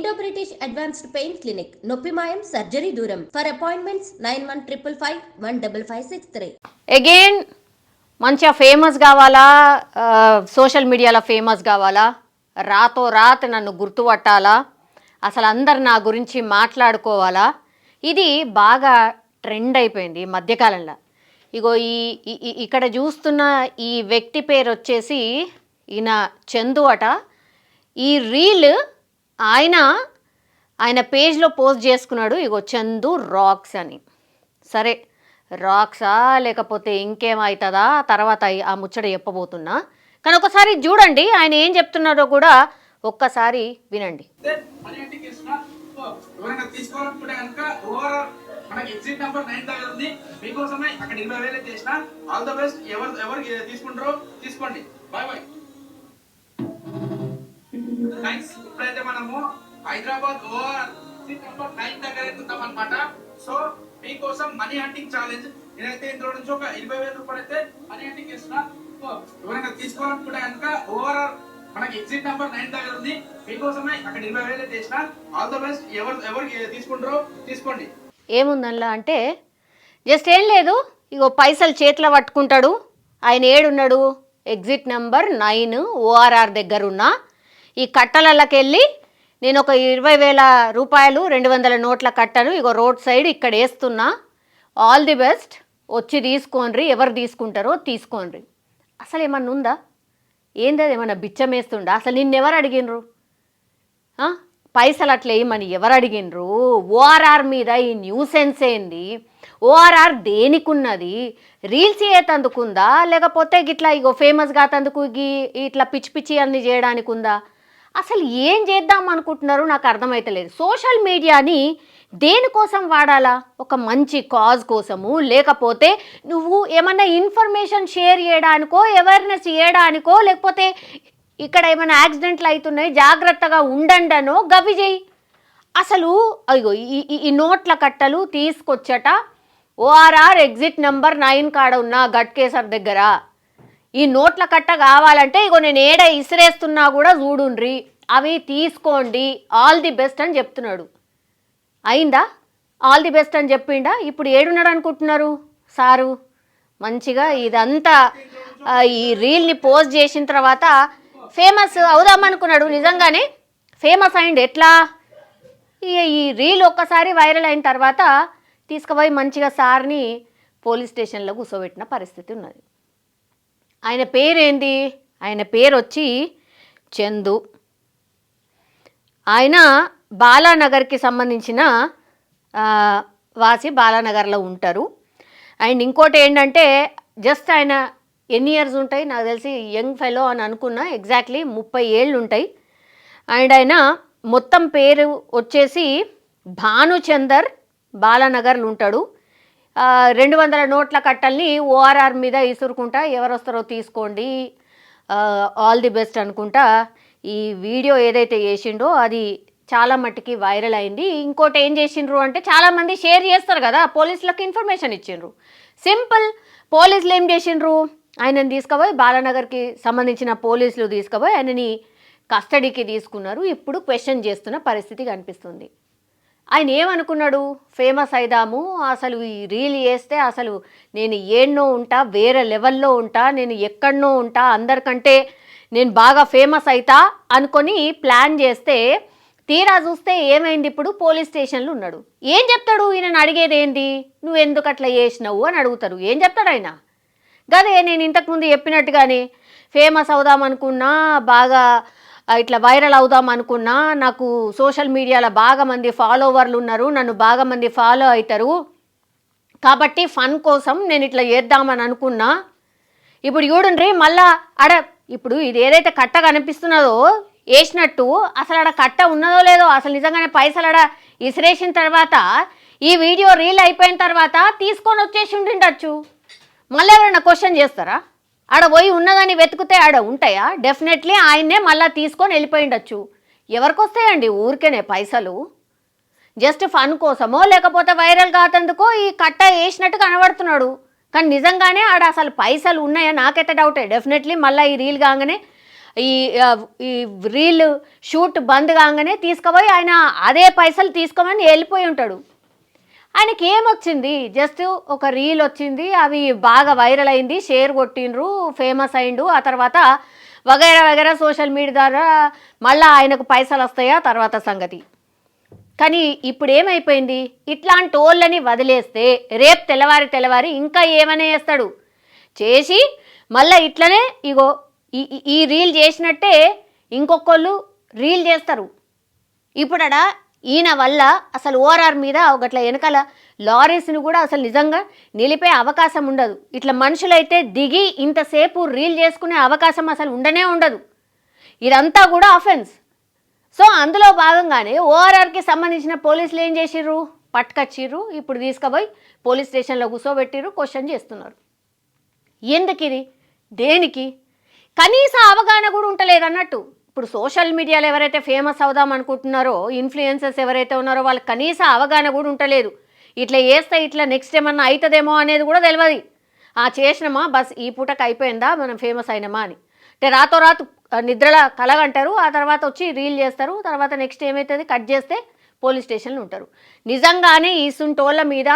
Indo British advanced pain clinic నొప్పి మాయం surgery దూరం ఫర్ అపాయింట్మెంట్స్ 9155515563 అగైన్ మంచిగా ఫేమస్ కావాలా, సోషల్ మీడియాలో ఫేమస్ కావాలా, రాతో రాత్ నన్ను గుర్తుపట్టాలా, అసలు అందరు నా గురించి మాట్లాడుకోవాలా, ఇది బాగా ట్రెండ్ అయిపోయింది ఈ మధ్యకాలంలో. ఇగో ఇక్కడ చూస్తున్న ఈ వ్యక్తి పేరు వచ్చేసి ఈయన చందు అట. ఈ రీల్ ఆయన పేజ్లో పోస్ట్ చేసుకున్నాడు. ఇగో చందు రాక్స్ అని. సరే రాక్సా లేకపోతే ఇంకేమవుతుందా తర్వాత ఆ ముచ్చట చెప్పబోతున్నా. కానీ ఒకసారి చూడండి ఆయన ఏం చెప్తున్నారో కూడా ఒక్కసారి వినండి. మనకి ఎగ్జిట్ నెంబర్ 9 దగ్గర ఉంది. మీకోసమే అక్కడ 20,000 చేసిన. All the best. ఎవరు తీసుకుంటారో తీసుకోండి. Bye bye. థ్యాంక్స్. ఇప్పుడైతే మనము హైదరాబాద్ ఓఆర్ ఎగ్జిట్ నెంబర్ 9 దగ్గర ఉంటాం అన్నమాట. సో మీకోసం మనీ హంటింగ్ ఛాలెంజ్. నేనైతే ఇందులో నుంచి ఒక 20,000 రూపాయలు అయితే మనీ హంటింగ్ చేస్తున్నా. ఎవరైనా తీసుకోవాలనుకుంటే కనుక ఓఆర్ మనకి ఎగ్జిట్ నెంబర్ 9 దగ్గర ఉంది. మీకోసమే అక్కడ 20,000 చేసిన. All the best. ఎవరు తీసుకుంటారో తీసుకోండి. ఏముందల్లా అంటే జస్ట్ ఏం లేదు, ఇగో పైసలు చేతిలో పట్టుకుంటాడు. ఆయన ఏడున్నాడు, ఎగ్జిట్ నెంబర్ 9 ఓఆర్ఆర్ దగ్గర ఉన్న ఈ కట్టలకి వెళ్ళి నేను ఒక 20,000 రూపాయలు 200 నోట్ల కట్టను ఇగో రోడ్ సైడ్ ఇక్కడ వేస్తున్నా, ఆల్ ది బెస్ట్, వచ్చి తీసుకోండి, ఎవరు తీసుకుంటారో తీసుకోండి. అసలు ఏమన్నా ఉందా? ఏంది ఏమన్నా బిచ్చం వేస్తుండా? అసలు నిన్నెవరు అడిగినరు? పైసలు అట్లా ఏమని ఎవరు అడిగినరు? ఓఆర్ఆర్ మీద ఈ న్యూసెన్స్ ఏంది? ఓఆర్ఆర్ దేనికున్నది? రీల్స్ చేయతందుకుందా లేకపోతే గిట్లా ఇగో ఫేమస్ కాతందుకు ఇట్లా పిచ్చి పిచ్చి అన్ని చేయడానికి ఉందా? అసలు ఏం చేద్దాం అనుకుంటున్నారు నాకు అర్థమైతలేదు. సోషల్ మీడియాని దేనికోసం వాడాలా? ఒక మంచి కాజ్ కోసము, లేకపోతే నువ్వు ఏమన్నా ఇన్ఫర్మేషన్ షేర్ చేయడానికో, అవేర్నెస్ చేయడానికో, లేకపోతే ఇక్కడ ఏమైనా యాక్సిడెంట్లు అవుతున్నాయి జాగ్రత్తగా ఉండండనో గవి చేయి. అసలు అయ్యో ఈ నోట్ల కట్టలు తీసుకొచ్చట ఓఆర్ఆర్ ఎగ్జిట్ నెంబర్ 9 కాడ ఉన్న గట్కేసర్ దగ్గర. ఈ నోట్ల కట్ట కావాలంటే ఇగో నేను ఏడ ఇసిరేస్తున్నా కూడా చూడుండ్రి, అవి తీసుకోండి, ఆల్ ది బెస్ట్ అని చెప్తున్నాడు. అయిందా? ఆల్ ది బెస్ట్ అని చెప్పిండా? ఇప్పుడు ఏడున్నాడు అనుకుంటున్నారు సారు? మంచిగా ఇదంతా ఈ రీల్ని పోస్ట్ చేసిన తర్వాత ఫేమస్ అవుదామనుకున్నాడు. నిజంగానే ఫేమస్ అయింది. ఎట్లా? ఈ రీల్ ఒక్కసారి వైరల్ అయిన తర్వాత తీసుకుపోయి మంచిగా సార్ని పోలీస్ స్టేషన్లో కూర్చోబెట్టిన పరిస్థితి ఉన్నది. ఆయన పేరేంటి? ఆయన పేరు వచ్చి చందు. ఆయన బాలానగర్కి సంబంధించిన వాసి, బాలానగర్లో ఉంటారు. అండ్ ఇంకోటి ఏంటంటే జస్ట్ ఆయన ఎన్ని ఇయర్స్ ఉంటాయి నాకు తెలిసి, యంగ్ ఫెలో అని అనుకున్నా, ఎగ్జాక్ట్లీ 30 ఏళ్ళు ఉంటాయి. అండ్ ఆయన మొత్తం పేరు వచ్చేసి భానుచందర్, బాలానగర్లు ఉంటాడు. 200 నోట్ల కట్టల్ని ఓఆర్ఆర్ మీద ఇసురుకుంటా ఎవరు వస్తారో తీసుకోండి, ఆల్ ది బెస్ట్ అనుకుంటా ఈ వీడియో ఏదైతే చేసిండో అది చాలా మట్టుకి వైరల్ అయింది. ఇంకోటి ఏం చేసిండ్రు అంటే చాలామంది షేర్ చేస్తారు కదా, పోలీసులకు ఇన్ఫర్మేషన్ ఇచ్చిండ్రు. సింపుల్, పోలీసులు ఏం చేసిండ్రు, ఆయనని తీసుకుపోయి బాలానగర్కి సంబంధించిన పోలీసులు తీసుకుపోయి ఆయనని కస్టడీకి తీసుకున్నారు. ఇప్పుడు క్వశ్చన్ చేస్తున్న పరిస్థితి కనిపిస్తుంది. ఆయన ఏమనుకున్నాడు, ఫేమస్ అయిదాము, అసలు ఈ రీల్ చేస్తే అసలు నేను ఏన్నో ఉంటా, వేరే లెవెల్లో ఉంటా, నేను ఎక్కడనో ఉంటా, అందరికంటే నేను బాగా ఫేమస్ అవుతా అనుకొని ప్లాన్ చేస్తే తీరా చూస్తే ఏమైంది, ఇప్పుడు పోలీస్ స్టేషన్లో ఉన్నాడు. ఏం చెప్తాడు? ఈయనను అడిగేది ఏంటి, నువ్వు ఎందుకు అట్లా చేసినావు అని అడుగుతారు. ఏం చెప్తాడు ఆయన? గదే నేను ఇంతకుముందు చెప్పినట్టుగానే ఫేమస్ అవుదాం అనుకున్నా, బాగా ఇట్లా వైరల్ అవుదాం అనుకున్నా, నాకు సోషల్ మీడియాలో బాగా మంది ఫాలోవర్లు ఉన్నారు, నన్ను బాగా మంది ఫాలో అవుతారు, కాబట్టి ఫన్ కోసం నేను ఇట్లా చేద్దామని అనుకున్నా. ఇప్పుడు చూడండి మళ్ళా ఇప్పుడు ఇది ఏదైతే కట్ట కనిపిస్తున్నదో వేసినట్టు అసలు ఆడ కట్ట ఉన్నదో లేదో, అసలు నిజంగానే పైసలు ఆడ ఇసిరేసిన తర్వాత ఈ వీడియో రీల్ అయిపోయిన తర్వాత తీసుకొని వచ్చేసి ఉండిండొచ్చు. మళ్ళీ ఎవరైనా క్వశ్చన్ చేస్తారా? ఆడ పోయి ఉన్నదని వెతుకుతే ఆడ ఉంటాయా? డెఫినెట్లీ ఆయన్నే మళ్ళీ తీసుకొని వెళ్ళిపోయిండొచ్చు. ఎవరికి వస్తాయండి ఊరికేనే పైసలు? జస్ట్ ఫన్ కోసమో లేకపోతే వైరల్ కాతందుకో ఈ కట్ట వేసినట్టు కనబడుతున్నాడు. కానీ నిజంగానే ఆడ అసలు పైసలు ఉన్నాయా నాకైతే డౌటే. డెఫినెట్లీ మళ్ళీ ఈ రీల్ కాగానే ఈ ఈ రీల్ షూట్ బంద్ కాగానే తీసుకుపోయి ఆయన అదే పైసలు తీసుకోమని వెళ్ళిపోయి ఉంటాడు. ఆయనకి ఏమొచ్చింది, జస్ట్ ఒక రీల్ వచ్చింది, అవి బాగా వైరల్ అయింది, షేర్ కొట్టిండ్రు, ఫేమస్ అయిండు, ఆ తర్వాత వగైరా వగైరా సోషల్ మీడియా ద్వారా మళ్ళీ ఆయనకు పైసలు వస్తాయా తర్వాత సంగతి. కానీ ఇప్పుడు ఏమైపోయింది, ఇట్లాంటి వాళ్ళని వదిలేస్తే రేపు తెల్లవారి ఇంకా ఏమనే చేస్తాడు చేసి మళ్ళీ ఇట్లనే ఇగో ఈ రీల్ చేసినట్టే ఇంకొకళ్ళు రీల్ చేస్తారు. ఇప్పుడడ ఈయన వల్ల అసలు ఓఆర్ఆర్ మీద ఒకట్ల వెనకాల లారీస్ని కూడా అసలు నిజంగా నిలిపే అవకాశం ఉండదు. ఇట్లా మనుషులైతే దిగి ఇంతసేపు రీల్ చేసుకునే అవకాశం అసలు ఉండనే ఉండదు. ఇదంతా కూడా అఫెన్స్. సో అందులో భాగంగానే ఓఆర్ఆర్కి సంబంధించిన పోలీసులు ఏం చేసిర్రు, పట్టుకొచ్చిర్రు, ఇప్పుడు తీసుకుపోయి పోలీస్ స్టేషన్లో కూర్చోబెట్టిర్రు, క్వశ్చన్ చేస్తున్నారు. ఎందుకు ఇది, దేనికి? కనీస అవగాహన కూడా ఉంటలేదు అన్నట్టు. ఇప్పుడు సోషల్ మీడియాలో ఎవరైతే ఫేమస్ అవుదాం అనుకుంటున్నారో, ఇన్ఫ్లుయెన్సర్స్ ఎవరైతే ఉన్నారో వాళ్ళకి కనీస అవగాహన కూడా ఉంటలేదు. ఇట్లా చేస్తే ఇట్లా నెక్స్ట్ ఏమన్నా అవుతుందేమో అనేది కూడా తెలియదు. చేసినామా బస్ ఈ పూటకు అయిపోయిందా, మనం ఫేమస్ అయినామా అని. అంటే రాతోరాతు నిద్రల కలగంటారు, ఆ తర్వాత వచ్చి రీల్ చేస్తారు, తర్వాత నెక్స్ట్ ఏమవుతుంది కట్ చేస్తే పోలీస్ స్టేషన్లు ఉంటారు. నిజంగానే ఈ సుంటోళ్ళ మీద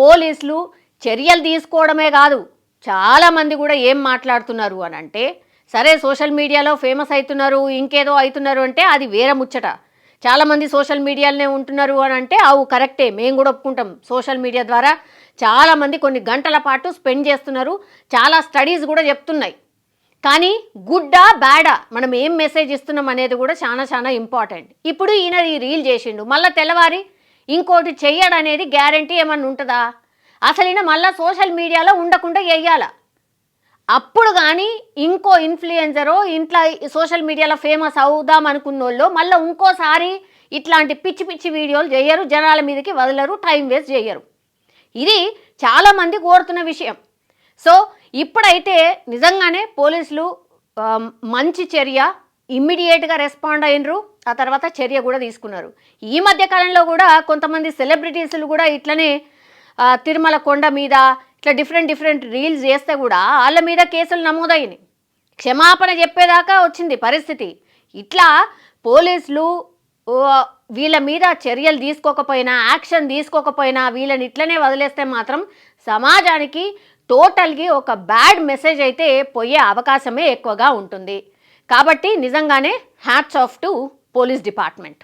పోలీసులు చర్యలు తీసుకోవడమే కాదు, చాలామంది కూడా ఏం మాట్లాడుతున్నారు అని అంటే, సరే సోషల్ మీడియాలో ఫేమస్ అవుతున్నారు, ఇంకేదో అవుతున్నారు అంటే అది వేరే ముచ్చట. చాలామంది సోషల్ మీడియాలోనే ఉంటున్నారు అని అంటే అవు కరెక్టే, మేము కూడా ఒప్పుకుంటాం. సోషల్ మీడియా ద్వారా చాలామంది కొన్ని గంటల పాటు స్పెండ్ చేస్తున్నారు, చాలా స్టడీస్ కూడా చెప్తున్నాయి. కానీ గుడ్డా బ్యాడా మనం ఏం మెసేజ్ ఇస్తున్నాం అనేది కూడా చాలా చాలా ఇంపార్టెంట్. ఇప్పుడు ఈయన ఈ రీల్ చేసిండు, మళ్ళీ తెల్లవారి ఇంకోటి చెయ్యడనేది గ్యారంటీ ఏమన్నా ఉంటుందా? అసలు ఈయన మళ్ళీ సోషల్ మీడియాలో ఉండకుండా చెయ్యాల. అప్పుడు కానీ ఇంకో ఇన్ఫ్లుయెన్సరో ఇంట్లో సోషల్ మీడియాలో ఫేమస్ అవుదాం అనుకున్న వాళ్ళు మళ్ళీ ఇంకోసారి ఇట్లాంటి పిచ్చి పిచ్చి వీడియోలు చేయరు, జనాల మీదకి వదలరు, టైం వేస్ట్ చేయరు. ఇది చాలామంది కోరుతున్న విషయం. సో ఇప్పుడైతే నిజంగానే పోలీసులు మంచి చర్య, ఇమ్మీడియట్గా రెస్పాండ్ అయినరు, ఆ తర్వాత చర్య కూడా తీసుకున్నారు. ఈ మధ్య కాలంలో కూడా కొంతమంది సెలబ్రిటీసులు కూడా ఇట్లనే తిరుమల కొండ మీద ఇట్లా డిఫరెంట్ రీల్స్ చేస్తే కూడా వాళ్ళ మీద కేసులు నమోదైనాయి, క్షమాపణ చెప్పేదాకా వచ్చింది పరిస్థితి. ఇట్లా పోలీసులు వీళ్ళ మీద చర్యలు తీసుకోకపోయినా, యాక్షన్ తీసుకోకపోయినా, వీళ్ళని ఇట్లనే వదిలేస్తే మాత్రం సమాజానికి టోటల్గా ఒక బ్యాడ్ మెసేజ్ అయితే పోయే అవకాశమే ఎక్కువగా ఉంటుంది. కాబట్టి నిజంగానే hats off to police department.